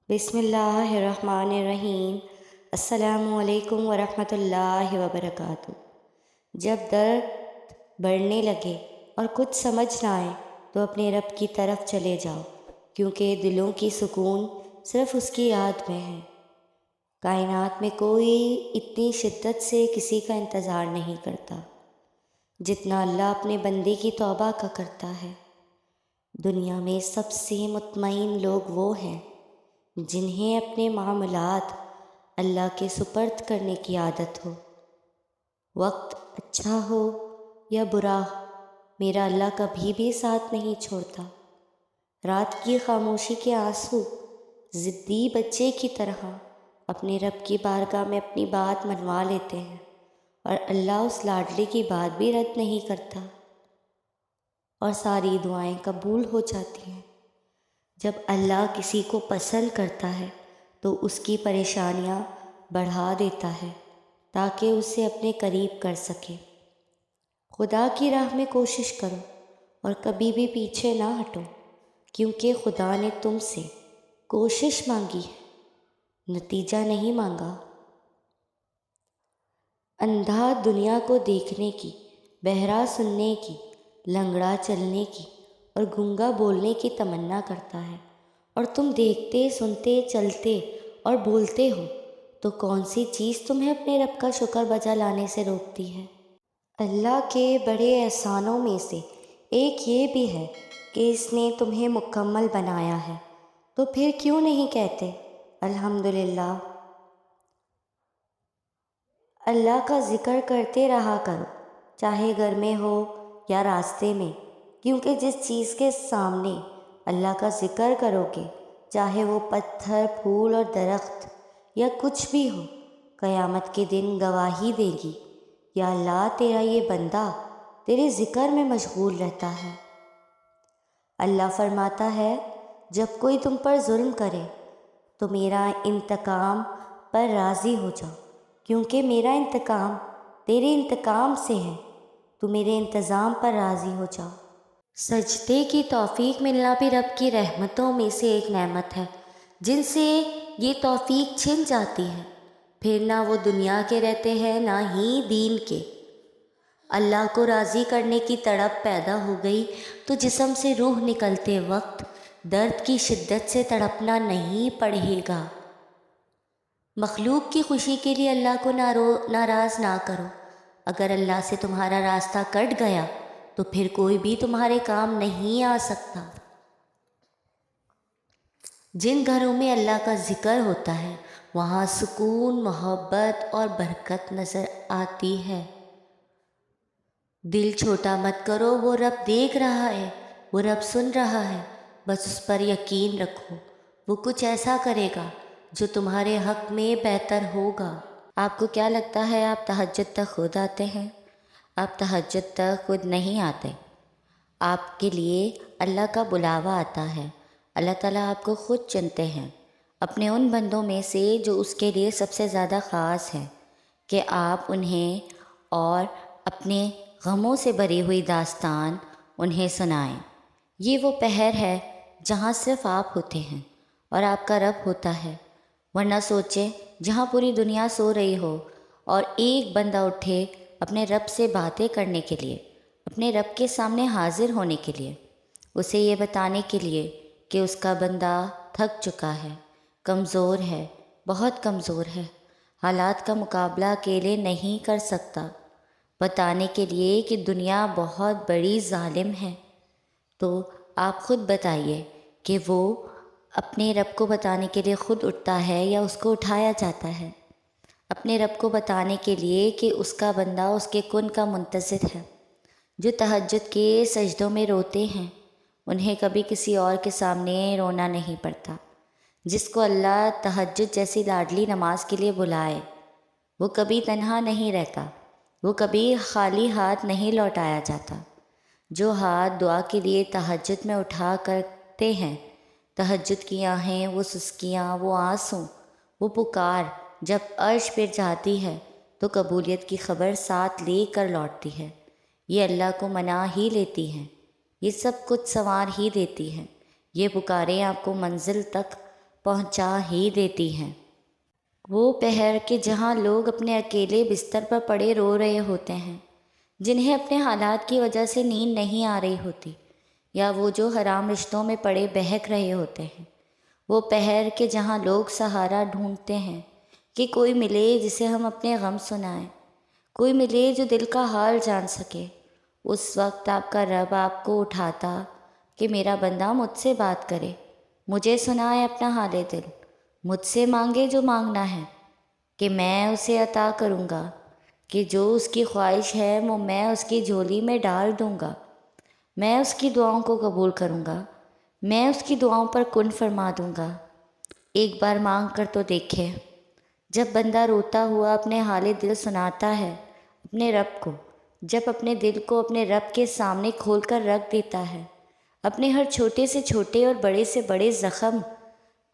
بسم اللہ الرحمن الرحیم۔ السلام علیکم ورحمۃ اللہ وبرکاتہ۔ جب درد بڑھنے لگے اور کچھ سمجھ نہ آئے تو اپنے رب کی طرف چلے جاؤ، کیونکہ دلوں کی سکون صرف اس کی یاد میں ہے۔ کائنات میں کوئی اتنی شدت سے کسی کا انتظار نہیں کرتا جتنا اللہ اپنے بندے کی توبہ کا کرتا ہے۔ دنیا میں سب سے مطمئن لوگ وہ ہیں جنہیں اپنے معاملات اللہ کے سپرد کرنے کی عادت ہو۔ وقت اچھا ہو یا برا، میرا اللہ کبھی بھی ساتھ نہیں چھوڑتا۔ رات کی خاموشی کے آنسو ضدی بچے کی طرح اپنے رب کی بارگاہ میں اپنی بات منوا لیتے ہیں، اور اللہ اس لاڈلے کی بات بھی رد نہیں کرتا، اور ساری دعائیں قبول ہو جاتی ہیں۔ جب اللہ کسی کو پسند کرتا ہے تو اس کی پریشانیاں بڑھا دیتا ہے تاکہ اسے اپنے قریب کر سکے۔ خدا کی راہ میں کوشش کرو اور کبھی بھی پیچھے نہ ہٹو، کیونکہ خدا نے تم سے کوشش مانگی ہے، نتیجہ نہیں مانگا۔ اندھا دنیا کو دیکھنے کی، بہرا سننے کی، لنگڑا چلنے کی اور گونگا بولنے کی تمنا کرتا ہے، اور تم دیکھتے، سنتے، چلتے اور بولتے ہو، تو کون سی چیز تمہیں اپنے رب کا شکر بجا لانے سے روکتی ہے؟ اللہ کے بڑے احسانوں میں سے ایک یہ بھی ہے کہ اس نے تمہیں مکمل بنایا ہے، تو پھر کیوں نہیں کہتے الحمدللہ؟ اللہ کا ذکر کرتے رہا کرو، چاہے گھر میں ہو یا راستے میں، کیونکہ جس چیز کے سامنے اللہ کا ذکر کرو گے، چاہے وہ پتھر، پھول اور درخت یا کچھ بھی ہو، قیامت کے دن گواہی دے گی، یا اللہ تیرا یہ بندہ تیرے ذکر میں مشغول رہتا ہے۔ اللہ فرماتا ہے، جب کوئی تم پر ظلم کرے تو میرا انتقام پر راضی ہو جاؤ، کیونکہ میرا انتقام تیرے انتقام سے ہے، تو میرے انتظام پر راضی ہو جاؤ۔ سجدے کی توفیق ملنا بھی رب کی رحمتوں میں سے ایک نعمت ہے، جن سے یہ توفیق چھن جاتی ہے، پھر نہ وہ دنیا کے رہتے ہیں نہ ہی دین کے۔ اللہ کو راضی کرنے کی تڑپ پیدا ہو گئی تو جسم سے روح نکلتے وقت درد کی شدت سے تڑپنا نہیں پڑے گا۔ مخلوق کی خوشی کے لیے اللہ کو ناراض نہ کرو۔ اگر اللہ سے تمہارا راستہ کٹ گیا تو پھر کوئی بھی تمہارے کام نہیں آ سکتا۔ جن گھروں میں اللہ کا ذکر ہوتا ہے وہاں سکون، محبت اور برکت نظر آتی ہے۔ دل چھوٹا مت کرو، وہ رب دیکھ رہا ہے، وہ رب سن رہا ہے، بس اس پر یقین رکھو، وہ کچھ ایسا کرے گا جو تمہارے حق میں بہتر ہوگا۔ آپ کو کیا لگتا ہے آپ تہجد تک خود آتے ہیں؟ آپ تہجد تک خود نہیں آتے، آپ کے لیے اللہ کا بلاوا آتا ہے۔ اللہ تعالیٰ آپ کو خود چنتے ہیں اپنے ان بندوں میں سے جو اس کے لیے سب سے زیادہ خاص ہیں، کہ آپ انہیں اور اپنے غموں سے بھری ہوئی داستان انہیں سنائیں۔ یہ وہ پہر ہے جہاں صرف آپ ہوتے ہیں اور آپ کا رب ہوتا ہے، ورنہ سوچیں جہاں پوری دنیا سو رہی ہو اور ایک بندہ اٹھے اپنے رب سے باتیں کرنے کے لیے، اپنے رب کے سامنے حاضر ہونے کے لیے، اسے یہ بتانے کے لیے کہ اس کا بندہ تھک چکا ہے، کمزور ہے، بہت کمزور ہے، حالات کا مقابلہ اکیلے نہیں کر سکتا، بتانے کے لیے کہ دنیا بہت بڑی ظالم ہے، تو آپ خود بتائیے کہ وہ اپنے رب کو بتانے کے لیے خود اٹھتا ہے یا اس کو اٹھایا جاتا ہے؟ اپنے رب کو بتانے کے لیے کہ اس کا بندہ اس کے کن کا منتظر ہے۔ جو تہجد کے سجدوں میں روتے ہیں انہیں کبھی کسی اور کے سامنے رونا نہیں پڑتا۔ جس کو اللہ تہجد جیسی لاڈلی نماز کے لیے بلائے وہ کبھی تنہا نہیں رہتا، وہ کبھی خالی ہاتھ نہیں لوٹایا جاتا۔ جو ہاتھ دعا کے لیے تہجد میں اٹھا کرتے ہیں، تہجد کی آہیں، وہ سسکیاں، وہ آنسوں، وہ پکار جب عرش پہ جاتی ہے تو قبولیت کی خبر ساتھ لے کر لوٹتی ہے۔ یہ اللہ کو منا ہی لیتی ہیں، یہ سب کچھ سنوار ہی دیتی ہیں۔ یہ پکاریں آپ کو منزل تک پہنچا ہی دیتی ہیں۔ وہ پہر کہ جہاں لوگ اپنے اکیلے بستر پر پڑے رو رہے ہوتے ہیں، جنہیں اپنے حالات کی وجہ سے نیند نہیں آ رہی ہوتی، یا وہ جو حرام رشتوں میں پڑے بہک رہے ہوتے ہیں۔ وہ پہر کہ جہاں لوگ سہارا ڈھونڈتے ہیں کہ کوئی ملے جسے ہم اپنے غم سنائیں، کوئی ملے جو دل کا حال جان سکے۔ اس وقت آپ کا رب آپ کو اٹھاتا کہ میرا بندہ مجھ سے بات کرے، مجھے سنائے اپنا حال دل، مجھ سے مانگے جو مانگنا ہے کہ میں اسے عطا کروں گا، کہ جو اس کی خواہش ہے وہ میں اس کی جھولی میں ڈال دوں گا۔ میں اس کی دعاؤں کو قبول کروں گا، میں اس کی دعاؤں پر کن فرما دوں گا۔ ایک بار مانگ کر تو دیکھے۔ جب بندہ روتا ہوا اپنے حال دل سناتا ہے اپنے رب کو، جب اپنے دل کو اپنے رب کے سامنے کھول کر رکھ دیتا ہے، اپنے ہر چھوٹے سے چھوٹے اور بڑے سے بڑے زخم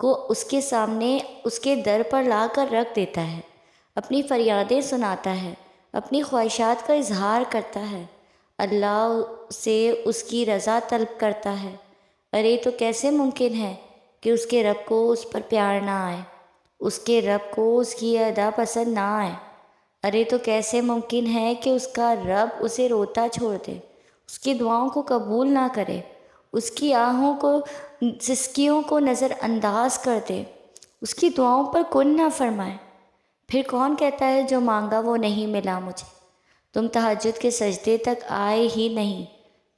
کو اس کے سامنے اس کے در پر لا کر رکھ دیتا ہے، اپنی فریادیں سناتا ہے، اپنی خواہشات کا اظہار کرتا ہے، اللہ سے اس کی رضا طلب کرتا ہے، ارے تو کیسے ممکن ہے کہ اس کے رب کو اس پر پیار نہ آئے، اس کے رب کو اس کی ادا پسند نہ آئے؟ ارے تو کیسے ممکن ہے کہ اس کا رب اسے روتا چھوڑ دے، اس کی دعاؤں کو قبول نہ کرے، اس کی آہوں کو سسکیوں کو نظر انداز کر دے، اس کی دعاؤں پر کن نہ فرمائے؟ پھر کون کہتا ہے جو مانگا وہ نہیں ملا مجھے؟ تم تہجد کے سجدے تک آئے ہی نہیں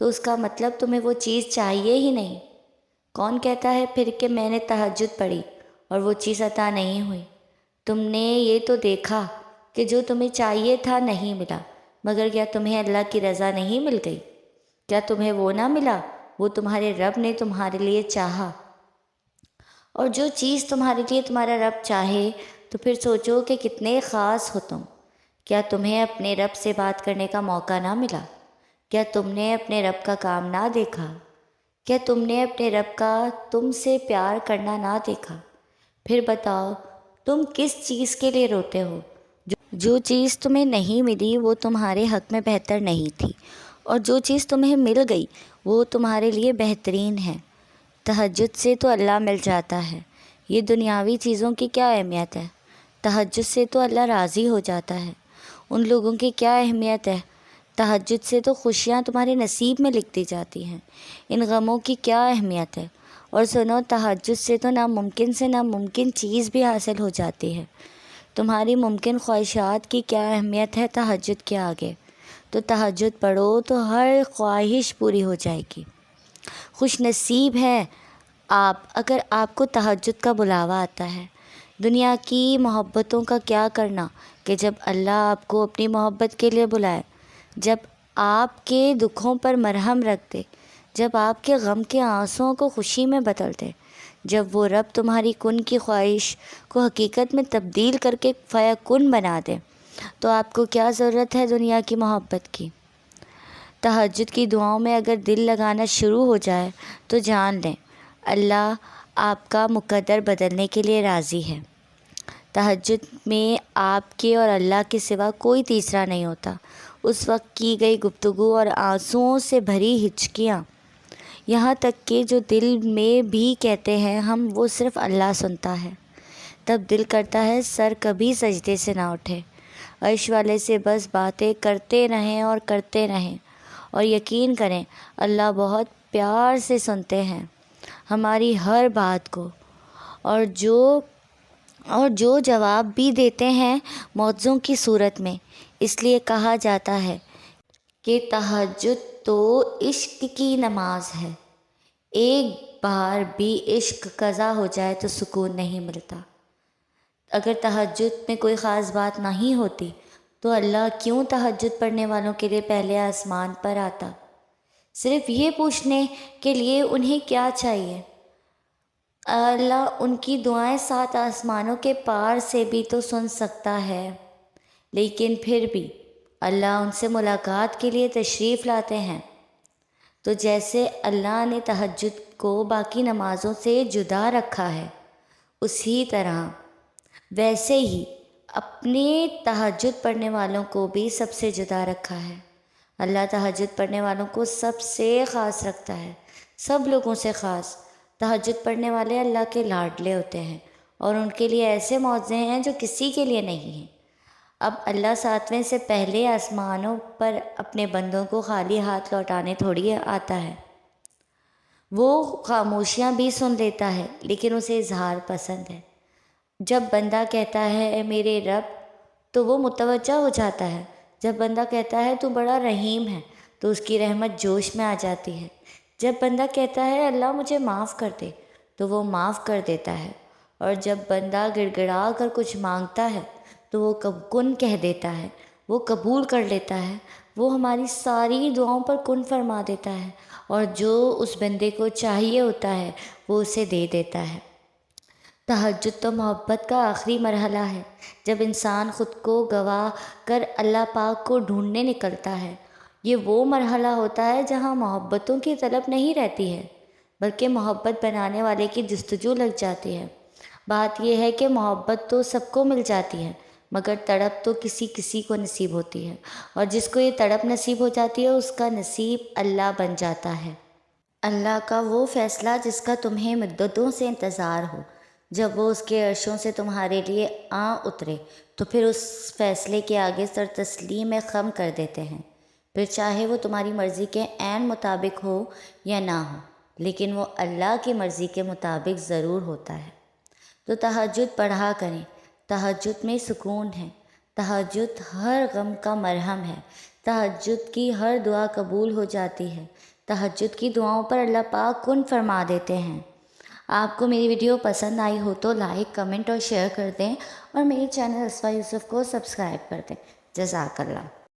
تو اس کا مطلب تمہیں وہ چیز چاہیے ہی نہیں۔ کون کہتا ہے پھر کہ میں نے تہجد پڑھی اور وہ چیز عطا نہیں ہوئی؟ تم نے یہ تو دیکھا کہ جو تمہیں چاہیے تھا نہیں ملا، مگر کیا تمہیں اللہ کی رضا نہیں مل گئی؟ کیا تمہیں وہ نہ ملا وہ تمہارے رب نے تمہارے لیے چاہا؟ اور جو چیز تمہارے لیے تمہارا رب چاہے تو پھر سوچو کہ کتنے خاص ہو تم۔ کیا تمہیں اپنے رب سے بات کرنے کا موقع نہ ملا؟ کیا تم نے اپنے رب کا کام نہ دیکھا؟ کیا تم نے اپنے رب کا تم سے پیار کرنا نہ دیکھا؟ پھر بتاؤ تم کس چیز کے لیے روتے ہو؟ جو چیز تمہیں نہیں ملی وہ تمہارے حق میں بہتر نہیں تھی، اور جو چیز تمہیں مل گئی وہ تمہارے لیے بہترین ہے۔ تہجد سے تو اللہ مل جاتا ہے، یہ دنیاوی چیزوں کی کیا اہمیت ہے؟ تہجد سے تو اللہ راضی ہو جاتا ہے، ان لوگوں کی کیا اہمیت ہے؟ تہجد سے تو خوشیاں تمہارے نصیب میں لکھ دی جاتی ہیں، ان غموں کی کیا اہمیت ہے؟ اور سنو، تہجد سے تو ناممکن سے ناممکن چیز بھی حاصل ہو جاتی ہے۔ تمہاری ممکن خواہشات کی کیا اہمیت ہے تہجد کے آگے؟ تو تہجد پڑھو تو ہر خواہش پوری ہو جائے گی۔ خوش نصیب ہے آپ اگر آپ کو تہجد کا بلاوا آتا ہے۔ دنیا کی محبتوں کا کیا کرنا کہ جب اللہ آپ کو اپنی محبت کے لیے بلائے، جب آپ کے دکھوں پر مرہم رکھ دے، جب آپ کے غم کے آنسوؤں کو خوشی میں بدل دے، جب وہ رب تمہاری کن کی خواہش کو حقیقت میں تبدیل کر کے فیکن بنا دے، تو آپ کو کیا ضرورت ہے دنیا کی محبت کی؟ تہجد کی دعاؤں میں اگر دل لگانا شروع ہو جائے تو جان لیں اللہ آپ کا مقدر بدلنے کے لیے راضی ہے۔ تہجد میں آپ کے اور اللہ کے سوا کوئی تیسرا نہیں ہوتا۔ اس وقت کی گئی گفتگو اور آنسوؤں سے بھری ہچکیاں، یہاں تک کہ جو دل میں بھی کہتے ہیں ہم، وہ صرف اللہ سنتا ہے۔ تب دل کرتا ہے سر کبھی سجدے سے نہ اٹھے، عرش والے سے بس باتیں کرتے رہیں اور کرتے رہیں، اور یقین کریں اللہ بہت پیار سے سنتے ہیں ہماری ہر بات کو، اور جو جواب بھی دیتے ہیں معجزوں کی صورت میں۔ اس لیے کہا جاتا ہے کہ تہجد تو عشق کی نماز ہے، ایک بار بھی عشق قضا ہو جائے تو سکون نہیں ملتا۔ اگر تہجد میں کوئی خاص بات نہیں ہوتی تو اللہ کیوں تہجد پڑھنے والوں کے لیے پہلے آسمان پر آتا، صرف یہ پوچھنے کے لیے انہیں کیا چاہیے؟ اللہ ان کی دعائیں 7 آسمانوں کے پار سے بھی تو سن سکتا ہے، لیکن پھر بھی اللہ ان سے ملاقات کے لیے تشریف لاتے ہیں۔ تو جیسے اللہ نے تہجد کو باقی نمازوں سے جدا رکھا ہے، اسی طرح ویسے ہی اپنے تہجد پڑھنے والوں کو بھی سب سے جدا رکھا ہے۔ اللہ تہجد پڑھنے والوں کو سب سے خاص رکھتا ہے، سب لوگوں سے خاص، تہجد پڑھنے والے اللہ کے لاڈلے ہوتے ہیں اور ان کے لیے ایسے معجزے ہیں جو کسی کے لیے نہیں ہیں۔ اب اللہ 7ویں سے پہلے آسمانوں پر اپنے بندوں کو خالی ہاتھ لوٹانے تھوڑی آتا ہے۔ وہ خاموشیاں بھی سن لیتا ہے، لیکن اسے اظہار پسند ہے۔ جب بندہ کہتا ہے اے میرے رب، تو وہ متوجہ ہو جاتا ہے۔ جب بندہ کہتا ہے تو بڑا رحیم ہے، تو اس کی رحمت جوش میں آ جاتی ہے۔ جب بندہ کہتا ہے اللہ مجھے معاف کر دے، تو وہ معاف کر دیتا ہے۔ اور جب بندہ گڑ گڑا کر کچھ مانگتا ہے تو وہ کن کہہ دیتا ہے، وہ قبول کر لیتا ہے۔ وہ ہماری ساری دعاؤں پر کن فرما دیتا ہے، اور جو اس بندے کو چاہیے ہوتا ہے وہ اسے دے دیتا ہے۔ تہجد تو محبت کا آخری مرحلہ ہے، جب انسان خود کو گوا کر اللہ پاک کو ڈھونڈنے نکلتا ہے۔ یہ وہ مرحلہ ہوتا ہے جہاں محبتوں کی طلب نہیں رہتی ہے، بلکہ محبت بنانے والے کی جستجو لگ جاتی ہے۔ بات یہ ہے کہ محبت تو سب کو مل جاتی ہے، مگر تڑپ تو کسی کسی کو نصیب ہوتی ہے، اور جس کو یہ تڑپ نصیب ہو جاتی ہے اس کا نصیب اللہ بن جاتا ہے۔ اللہ کا وہ فیصلہ جس کا تمہیں مدتوں سے انتظار ہو، جب وہ اس کے عرشوں سے تمہارے لیے اترے تو پھر اس فیصلے کے آگے سر تسلیم خم کر دیتے ہیں، پھر چاہے وہ تمہاری مرضی کے عین مطابق ہو یا نہ ہو، لیکن وہ اللہ کی مرضی کے مطابق ضرور ہوتا ہے۔ تو تہجد پڑھا کریں، تہجد میں سکون ہے، تہجد ہر غم کا مرہم ہے، تہجد کی ہر دعا قبول ہو جاتی ہے، تہجد کی دعاؤں پر اللہ پاک کن فرما دیتے ہیں۔ آپ کو میری ویڈیو پسند آئی ہو تو لائک، کمنٹ اور شیئر کر دیں، اور میرے چینل اسفا یوسف کو سبسکرائب کر دیں۔ جزاک اللہ۔